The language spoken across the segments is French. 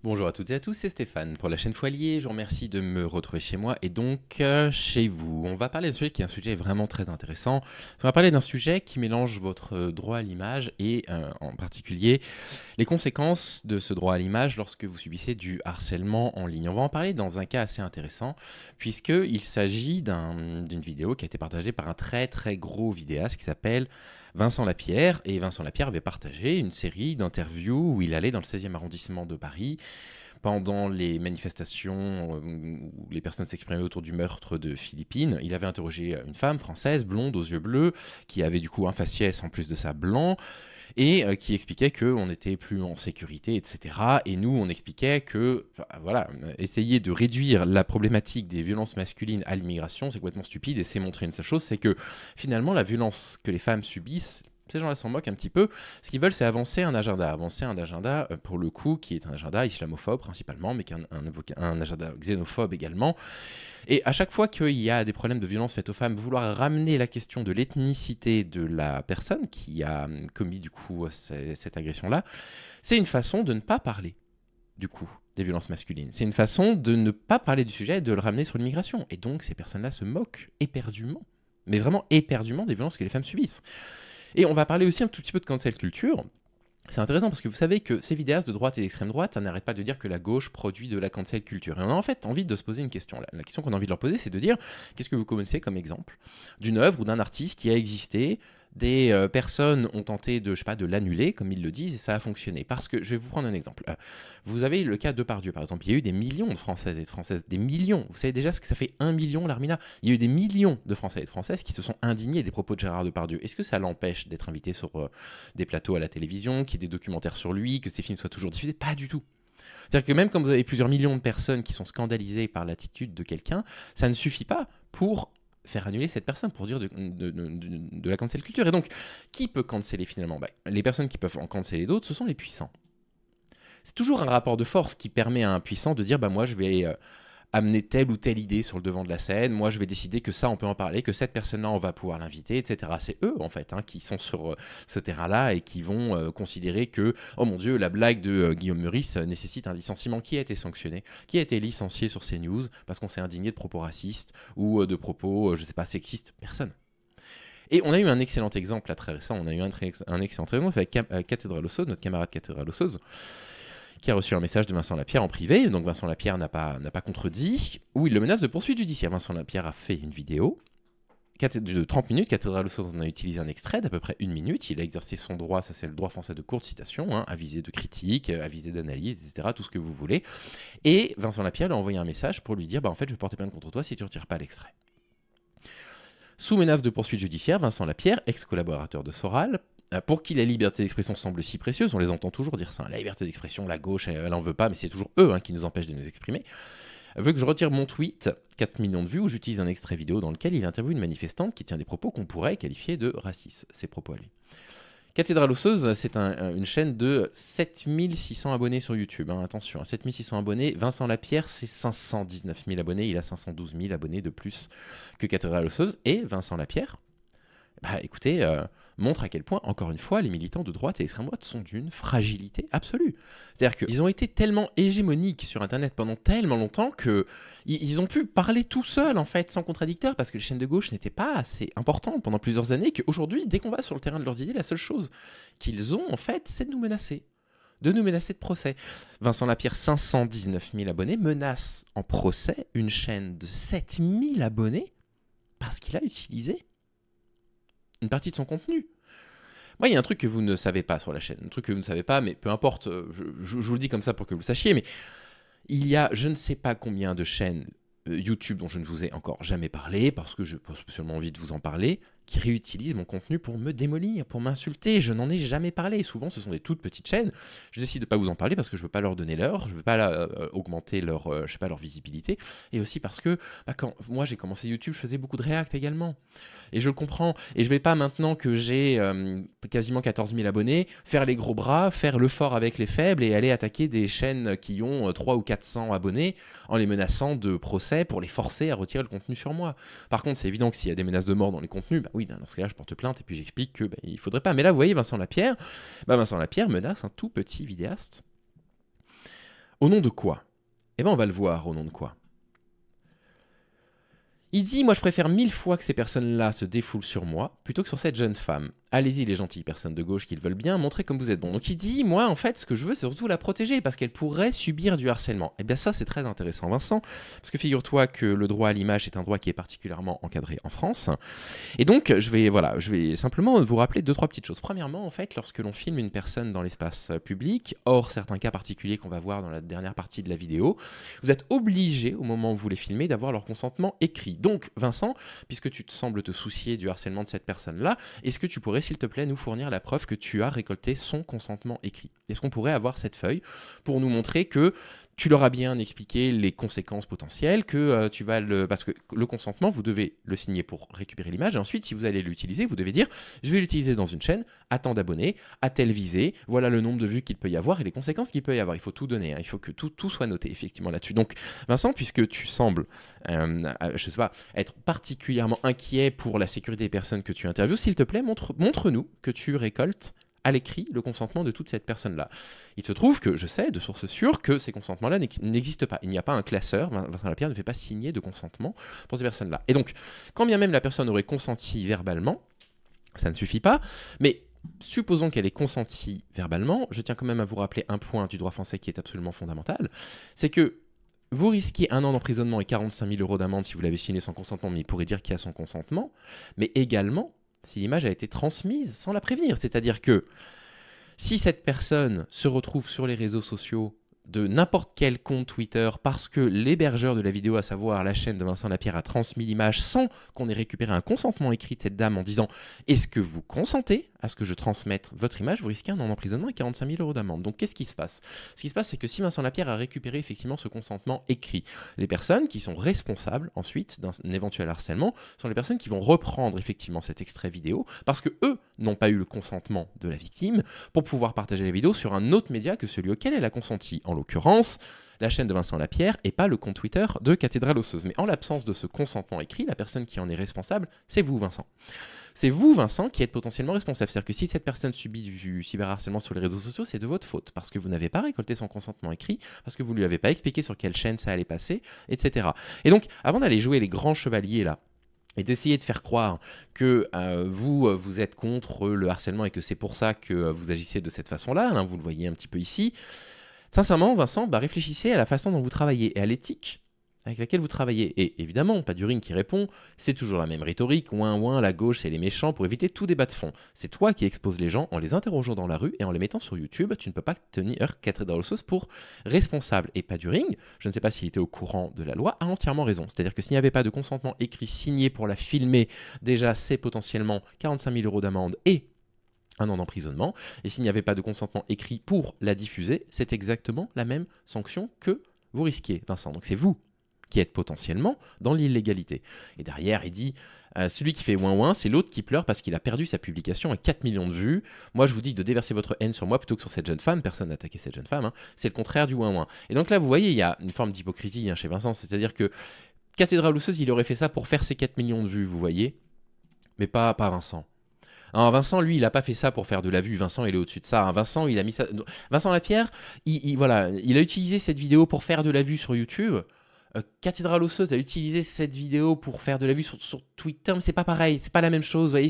Bonjour à toutes et à tous, c'est Stéphane pour la chaîne Foilier. Je vous remercie de me retrouver chez moi et donc chez vous. On va parler d'un sujet qui est un sujet vraiment très intéressant. On va parler d'un sujet qui mélange votre droit à l'image et en particulier les conséquences de ce droit à l'image lorsque vous subissez du harcèlement en ligne. On va en parler dans un cas assez intéressant puisqu'il s'agit d'une vidéo qui a été partagée par un très très gros vidéaste qui s'appelle Vincent Lapierre. Et Vincent Lapierre avait partagé une série d'interviews où il allait dans le 16e arrondissement de Paris pendant les manifestations où les personnes s'exprimaient autour du meurtre de Philippine. Il avait interrogé une femme française, blonde, aux yeux bleus, qui avait du coup un faciès en plus de ça blanc, et qui expliquait qu'on n'était plus en sécurité, etc. Et nous, on expliquait que, voilà, essayer de réduire la problématique des violences masculines à l'immigration, c'est complètement stupide, et c'est montrer une seule chose, c'est que finalement, la violence que les femmes subissent, ces gens-là s'en moquent un petit peu. Ce qu'ils veulent, c'est avancer un agenda, pour le coup, qui est un agenda islamophobe principalement, mais qui est un agenda xénophobe également. Et à chaque fois qu'il y a des problèmes de violence faites aux femmes, vouloir ramener la question de l'ethnicité de la personne qui a commis du coup cette agression-là, c'est une façon de ne pas parler du coup des violences masculines. C'est une façon de ne pas parler du sujet et de le ramener sur l'immigration. Et donc ces personnes-là se moquent éperdument, mais vraiment éperdument des violences que les femmes subissent. Et on va parler aussi un tout petit peu de cancel culture. C'est intéressant parce que vous savez que ces vidéastes de droite et d'extrême droite n'arrêtent pas de dire que la gauche produit de la cancel culture. Et on a en fait envie de se poser une question. La question qu'on a envie de leur poser, c'est de dire qu'est-ce que vous connaissez comme exemple d'une œuvre ou d'un artiste qui a existé. Des personnes ont tenté de, je sais pas, de l'annuler, comme ils le disent, et ça a fonctionné. Parce que, je vais vous prendre un exemple. Vous avez le cas de Depardieu, par exemple. Il y a eu des millions de Françaises et de Françaises, des millions. Vous savez déjà ce que ça fait 1 million, l'Armina. Il y a eu des millions de Français et de Françaises qui se sont indignés des propos de Gérard Depardieu. Est-ce que ça l'empêche d'être invité sur des plateaux à la télévision, qu'il y ait des documentaires sur lui, que ses films soient toujours diffusés? Pas du tout. C'est-à-dire que même quand vous avez plusieurs millions de personnes qui sont scandalisées par l'attitude de quelqu'un, ça ne suffit pas pour faire annuler cette personne, pour dire de la cancel culture. Et donc, qui peut canceller finalement? Les personnes qui peuvent en canceller d'autres, ce sont les puissants. C'est toujours un rapport de force qui permet à un puissant de dire moi je vais amener telle ou telle idée sur le devant de la scène, moi je vais décider que ça on peut en parler, que cette personne-là on va pouvoir l'inviter, etc. C'est eux en fait qui sont sur ce terrain-là et qui vont considérer que, oh mon Dieu, la blague de Guillaume Meurice nécessite un licenciement. Qui a été sanctionné? Qui a été licencié sur CNews parce qu'on s'est indigné de propos racistes ou de propos, je sais pas, sexistes? Personne. Et on a eu un excellent exemple là très récent, on a eu un excellent exemple avec Cathédrale Osseuse, notre camarade Cathédrale Osseuse, qui a reçu un message de Vincent Lapierre en privé. Donc Vincent Lapierre n'a pas contredit, où il le menace de poursuite judiciaire. Vincent Lapierre a fait une vidéo de 30 minutes. Cathédrale Osseuse en a utilisé un extrait d'à peu près 1 minute. Il a exercé son droit, ça c'est le droit français de courte citation, avisé de critique, avisé d'analyse, etc., tout ce que vous voulez. Et Vincent Lapierre lui a envoyé un message pour lui dire en fait je vais porter plainte contre toi si tu ne retires pas l'extrait. Sous menace de poursuite judiciaire, Vincent Lapierre, ex-collaborateur de Soral, pour qui la liberté d'expression semble si précieuse, on les entend toujours dire ça, la liberté d'expression, la gauche, elle en veut pas, mais c'est toujours eux qui nous empêchent de nous exprimer, veut que je retire mon tweet, 4 millions de vues, où j'utilise un extrait vidéo dans lequel il interviewe une manifestante qui tient des propos qu'on pourrait qualifier de racistes, ses propos à lui. Cathédrale Osseuse, c'est une chaîne de 7600 abonnés sur YouTube, attention, 7600 abonnés, Vincent Lapierre, c'est 519 000 abonnés, il a 512 000 abonnés de plus que Cathédrale Osseuse, et Vincent Lapierre, écoutez, montre à quel point, encore une fois, les militants de droite et d'extrême droite sont d'une fragilité absolue. C'est-à-dire qu'ils ont été tellement hégémoniques sur Internet pendant tellement longtemps qu'ils ont pu parler tout seuls, en fait, sans contradicteur, parce que les chaînes de gauche n'étaient pas assez importantes pendant plusieurs années, qu'aujourd'hui, dès qu'on va sur le terrain de leurs idées, la seule chose qu'ils ont, en fait, c'est de nous menacer. De nous menacer de procès. Vincent Lapierre, 519 000 abonnés, menace en procès une chaîne de 7 000 abonnés parce qu'il a utilisé une partie de son contenu. Moi, il y a un truc que vous ne savez pas sur la chaîne, un truc que vous ne savez pas, mais peu importe, je vous le dis comme ça pour que vous le sachiez, mais il y a je ne sais pas combien de chaînes YouTube dont je ne vous ai encore jamais parlé, parce que je n'ai pas spécialement envie de vous en parler, qui réutilisent mon contenu pour me démolir, pour m'insulter. Je n'en ai jamais parlé. Souvent, ce sont des toutes petites chaînes. Je décide de ne pas vous en parler parce que je ne veux pas leur donner l'heure, je ne veux pas augmenter leur, je sais pas, leur visibilité, et aussi parce que quand moi j'ai commencé YouTube, je faisais beaucoup de React également. Et je le comprends. Et je ne vais pas, maintenant que j'ai quasiment 14 000 abonnés, faire les gros bras, faire le fort avec les faibles et aller attaquer des chaînes qui ont 300 ou 400 abonnés en les menaçant de procès pour les forcer à retirer le contenu sur moi. Par contre, c'est évident que s'il y a des menaces de mort dans les contenus, oui, dans ce cas-là, je porte plainte et puis j'explique que il faudrait pas. Mais là, vous voyez, Vincent Lapierre menace un tout petit vidéaste Au nom de quoi? Eh bien, on va le voir au nom de quoi. Il dit, moi je préfère 1000 fois que ces personnes-là se défoulent sur moi, plutôt que sur cette jeune femme. Allez-y les gentilles personnes de gauche qui le veulent bien, montrez comme vous êtes bon. Donc il dit, moi en fait ce que je veux c'est surtout la protéger, parce qu'elle pourrait subir du harcèlement. Et bien ça c'est très intéressant Vincent, parce que figure-toi que le droit à l'image est un droit qui est particulièrement encadré en France. Et donc je vais simplement vous rappeler 2-3 petites choses. Premièrement en fait, lorsque l'on filme une personne dans l'espace public, hors certains cas particuliers qu'on va voir dans la dernière partie de la vidéo, vous êtes obligé au moment où vous les filmez d'avoir leur consentement écrit. Donc Vincent, puisque tu te sembles te soucier du harcèlement de cette personne-là, est-ce que tu pourrais s'il te plaît nous fournir la preuve que tu as récolté son consentement écrit? Est-ce qu'on pourrait avoir cette feuille pour nous montrer que tu leur as bien expliqué les conséquences potentielles, que tu vas parce que le consentement, vous devez le signer pour récupérer l'image, et ensuite, si vous allez l'utiliser, vous devez dire, je vais l'utiliser dans une chaîne, à tant d'abonnés, à telle visée, voilà le nombre de vues qu'il peut y avoir et les conséquences qu'il peut y avoir. Il faut tout donner, hein, il faut que tout soit noté, effectivement, là-dessus. Donc, Vincent, puisque tu sembles, je sais pas, être particulièrement inquiet pour la sécurité des personnes que tu interviews, s'il te plaît, montre-nous que tu récoltes à l'écrit le consentement de toute cette personne-là. Il se trouve que je sais, de sources sûres, que ces consentements-là n'existent pas. Il n'y a pas un classeur, Vincent Lapierre ne fait pas signer de consentement pour ces personnes-là. Et donc, quand bien même la personne aurait consenti verbalement, ça ne suffit pas, mais supposons qu'elle ait consenti verbalement, je tiens quand même à vous rappeler un point du droit français qui est absolument fondamental, c'est que vous risquez 1 an d'emprisonnement et 45 000 € d'amende si vous l'avez signé sans consentement, mais il pourrait dire qu'il y a son consentement, mais également si l'image a été transmise sans la prévenir. C'est-à-dire que si cette personne se retrouve sur les réseaux sociaux de n'importe quel compte Twitter parce que l'hébergeur de la vidéo, à savoir la chaîne de Vincent Lapierre, a transmis l'image sans qu'on ait récupéré un consentement écrit de cette dame en disant « Est-ce que vous consentez à ce que je transmette votre image ?» vous risquez 1 an d'emprisonnement et 45 000 € d'amende. Donc qu'est-ce qui se passe? Ce qui se passe, c'est que si Vincent Lapierre a récupéré effectivement ce consentement écrit, les personnes qui sont responsables ensuite d'un éventuel harcèlement sont les personnes qui vont reprendre effectivement cet extrait vidéo parce que eux n'ont pas eu le consentement de la victime pour pouvoir partager la vidéo sur un autre média que celui auquel elle a consenti. En l'occurrence, la chaîne de Vincent Lapierre et pas le compte Twitter de Cathédrale Osseuse. Mais en l'absence de ce consentement écrit, la personne qui en est responsable, c'est vous, Vincent. C'est vous, Vincent, qui êtes potentiellement responsable. C'est-à-dire que si cette personne subit du cyberharcèlement sur les réseaux sociaux, c'est de votre faute, parce que vous n'avez pas récolté son consentement écrit, parce que vous ne lui avez pas expliqué sur quelle chaîne ça allait passer, etc. Et donc, avant d'aller jouer les grands chevaliers là, et d'essayer de faire croire que vous êtes contre le harcèlement et que c'est pour ça que vous agissez de cette façon-là, hein, vous le voyez un petit peu ici. Sincèrement, Vincent, réfléchissez à la façon dont vous travaillez et à l'éthique avec laquelle vous travaillez. Et évidemment, Paduring qui répond, c'est toujours la même rhétorique, ouin ouin, la gauche c'est les méchants, pour éviter tout débat de fond. C'est toi qui exposes les gens en les interrogeant dans la rue et en les mettant sur YouTube, tu ne peux pas tenir Cathédrale Osseuse pour responsable. Et Paduring, je ne sais pas s'il était au courant de la loi, a entièrement raison. C'est-à-dire que s'il n'y avait pas de consentement écrit signé pour la filmer, déjà c'est potentiellement 45 000 € d'amende et 1 an d'emprisonnement. Et s'il n'y avait pas de consentement écrit pour la diffuser, c'est exactement la même sanction que vous risquiez, Vincent. Donc c'est vous qui êtes potentiellement dans l'illégalité. Et derrière, il dit, celui qui fait ouin ouin, c'est l'autre qui pleure parce qu'il a perdu sa publication à 4 millions de vues. Moi, je vous dis de déverser votre haine sur moi plutôt que sur cette jeune femme. Personne n'a attaqué cette jeune femme. Hein. C'est le contraire du ouin ouin. Et donc là, vous voyez, il y a une forme d'hypocrisie chez Vincent. C'est-à-dire que Cathédrale Osseuse, il aurait fait ça pour faire ses 4 millions de vues, vous voyez. Mais pas Vincent. Alors Vincent, lui, il n'a pas fait ça pour faire de la vue. Vincent, il est au-dessus de ça. Hein. Vincent, il a mis ça. Vincent Lapierre, voilà, il a utilisé cette vidéo pour faire de la vue sur YouTube. Cathédrale Osseuse a utilisé cette vidéo pour faire de la vue sur Twitter, mais c'est pas pareil, c'est pas la même chose. Vous voyez,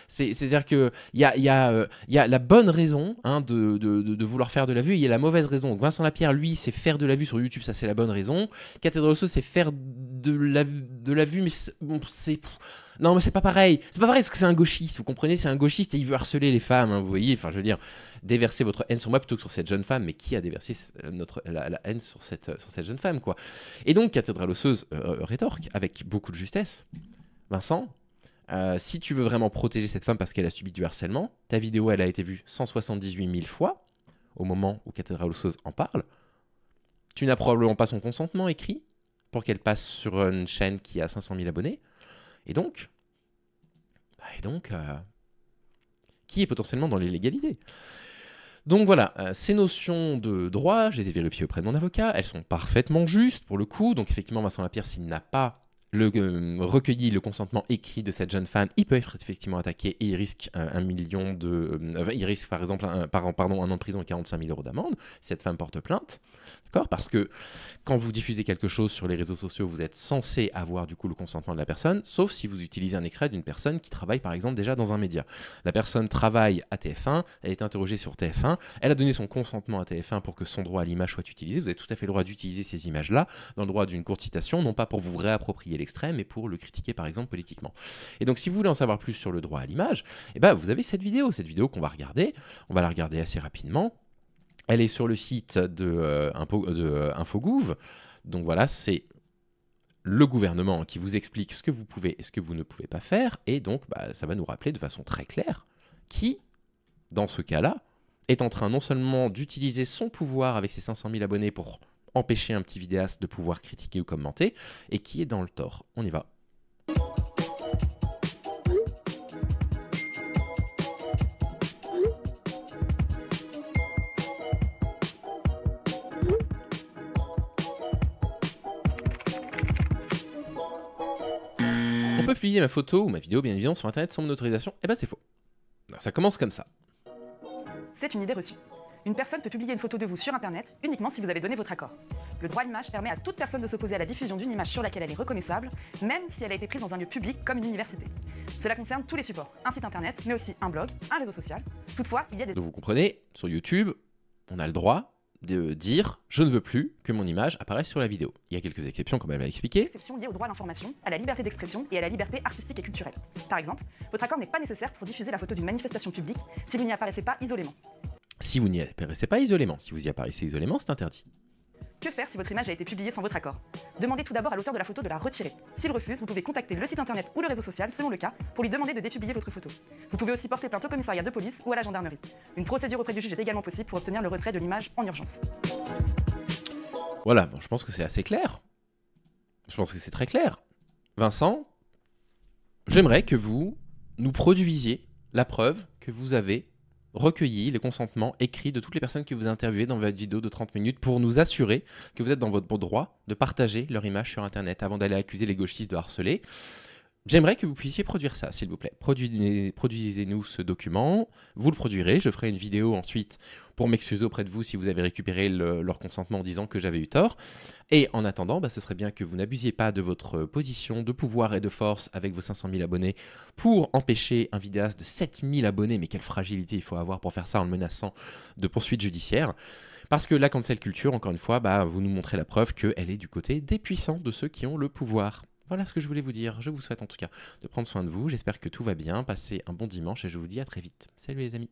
c'est-à-dire que il y a la bonne raison hein, de vouloir faire de la vue, et il y a la mauvaise raison. Donc Vincent Lapierre, lui, c'est faire de la vue sur YouTube, ça c'est la bonne raison. Cathédrale Osseuse, c'est faire de la vue, mais non, mais c'est pas pareil. C'est pas pareil parce que c'est un gauchiste, vous comprenez, c'est un gauchiste et il veut harceler les femmes, hein, vous voyez. Enfin, je veux dire, déverser votre haine sur moi plutôt que sur cette jeune femme, mais qui a déversé la haine sur cette jeune femme, quoi. Et donc, Cathédrale Osseuse rétorque avec beaucoup de justesse. Vincent, si tu veux vraiment protéger cette femme parce qu'elle a subi du harcèlement, ta vidéo, elle a été vue 178 000 fois au moment où Cathédrale Osseuse en parle. Tu n'as probablement pas son consentement écrit pour qu'elle passe sur une chaîne qui a 500 000 abonnés. Et donc, qui est potentiellement dans l'illégalité? Donc voilà, ces notions de droit, je les ai vérifiées auprès de mon avocat, elles sont parfaitement justes pour le coup. Donc effectivement, Vincent Lapierre, s'il n'a pas recueilli le consentement écrit de cette jeune femme, il peut être effectivement attaqué et il risque 1 million de... il risque par exemple un an de prison et 45 000 € d'amende si cette femme porte plainte. D'accord? Parce que quand vous diffusez quelque chose sur les réseaux sociaux, vous êtes censé avoir du coup le consentement de la personne, sauf si vous utilisez un extrait d'une personne qui travaille par exemple déjà dans un média. La personne travaille à TF1, elle est interrogée sur TF1, elle a donné son consentement à TF1 pour que son droit à l'image soit utilisé. Vous avez tout à fait le droit d'utiliser ces images-là dans le droit d'une courte citation, non pas pour vous réapproprier l'extrait, mais pour le critiquer par exemple politiquement. Et donc si vous voulez en savoir plus sur le droit à l'image, eh ben, vous avez cette vidéo qu'on va regarder. On va la regarder assez rapidement. Elle est sur le site de Infogouv. Donc voilà, c'est le gouvernement qui vous explique ce que vous pouvez et ce que vous ne pouvez pas faire. Et donc, ça va nous rappeler de façon très claire qui, dans ce cas-là, est en train non seulement d'utiliser son pouvoir avec ses 500 000 abonnés pour empêcher un petit vidéaste de pouvoir critiquer ou commenter, et qui est dans le tort. On y va. On peut publier ma photo ou ma vidéo, bien évidemment, sur Internet sans mon autorisation. Eh ben c'est faux. Ça commence comme ça. C'est une idée reçue. Une personne peut publier une photo de vous sur Internet uniquement si vous avez donné votre accord. Le droit à l'image permet à toute personne de s'opposer à la diffusion d'une image sur laquelle elle est reconnaissable, même si elle a été prise dans un lieu public comme une université. Cela concerne tous les supports, un site Internet, mais aussi un blog, un réseau social. Toutefois, il y a des... Donc vous comprenez, sur YouTube, on a le droit de dire « je ne veux plus que mon image apparaisse sur la vidéo ». Il y a quelques exceptions, comme elle va expliquer. Exceptions liées au droit à l'information, à la liberté d'expression et à la liberté artistique et culturelle. Par exemple, votre accord n'est pas nécessaire pour diffuser la photo d'une manifestation publique si vous n'y apparaissez pas isolément. Si vous n'y apparaissez pas isolément. Si vous y apparaissez isolément, c'est interdit. Que faire si votre image a été publiée sans votre accord? Demandez tout d'abord à l'auteur de la photo de la retirer. S'il refuse, vous pouvez contacter le site internet ou le réseau social, selon le cas, pour lui demander de dépublier votre photo. Vous pouvez aussi porter plainte au commissariat de police ou à la gendarmerie. Une procédure auprès du juge est également possible pour obtenir le retrait de l'image en urgence. Voilà, bon, je pense que c'est assez clair. Je pense que c'est très clair. Vincent, j'aimerais que vous nous produisiez la preuve que vous avez recueilli les consentements écrits de toutes les personnes que vous interviewez dans votre vidéo de 30 minutes pour nous assurer que vous êtes dans votre bon droit de partager leur image sur Internet avant d'aller accuser les gauchistes de harceler. J'aimerais que vous puissiez produire ça, s'il vous plaît. Produisez-nous ce document, vous le produirez, je ferai une vidéo ensuite pour m'excuser auprès de vous si vous avez récupéré leur consentement en disant que j'avais eu tort. Et en attendant, ce serait bien que vous n'abusiez pas de votre position de pouvoir et de force avec vos 500 000 abonnés pour empêcher un vidéaste de 7 000 abonnés, mais quelle fragilité il faut avoir pour faire ça en le menaçant de poursuites judiciaires. Parce que la cancel culture, encore une fois, vous nous montrez la preuve qu'elle est du côté des puissants, de ceux qui ont le pouvoir. Voilà ce que je voulais vous dire. Je vous souhaite en tout cas de prendre soin de vous. J'espère que tout va bien. Passez un bon dimanche et je vous dis à très vite. Salut les amis.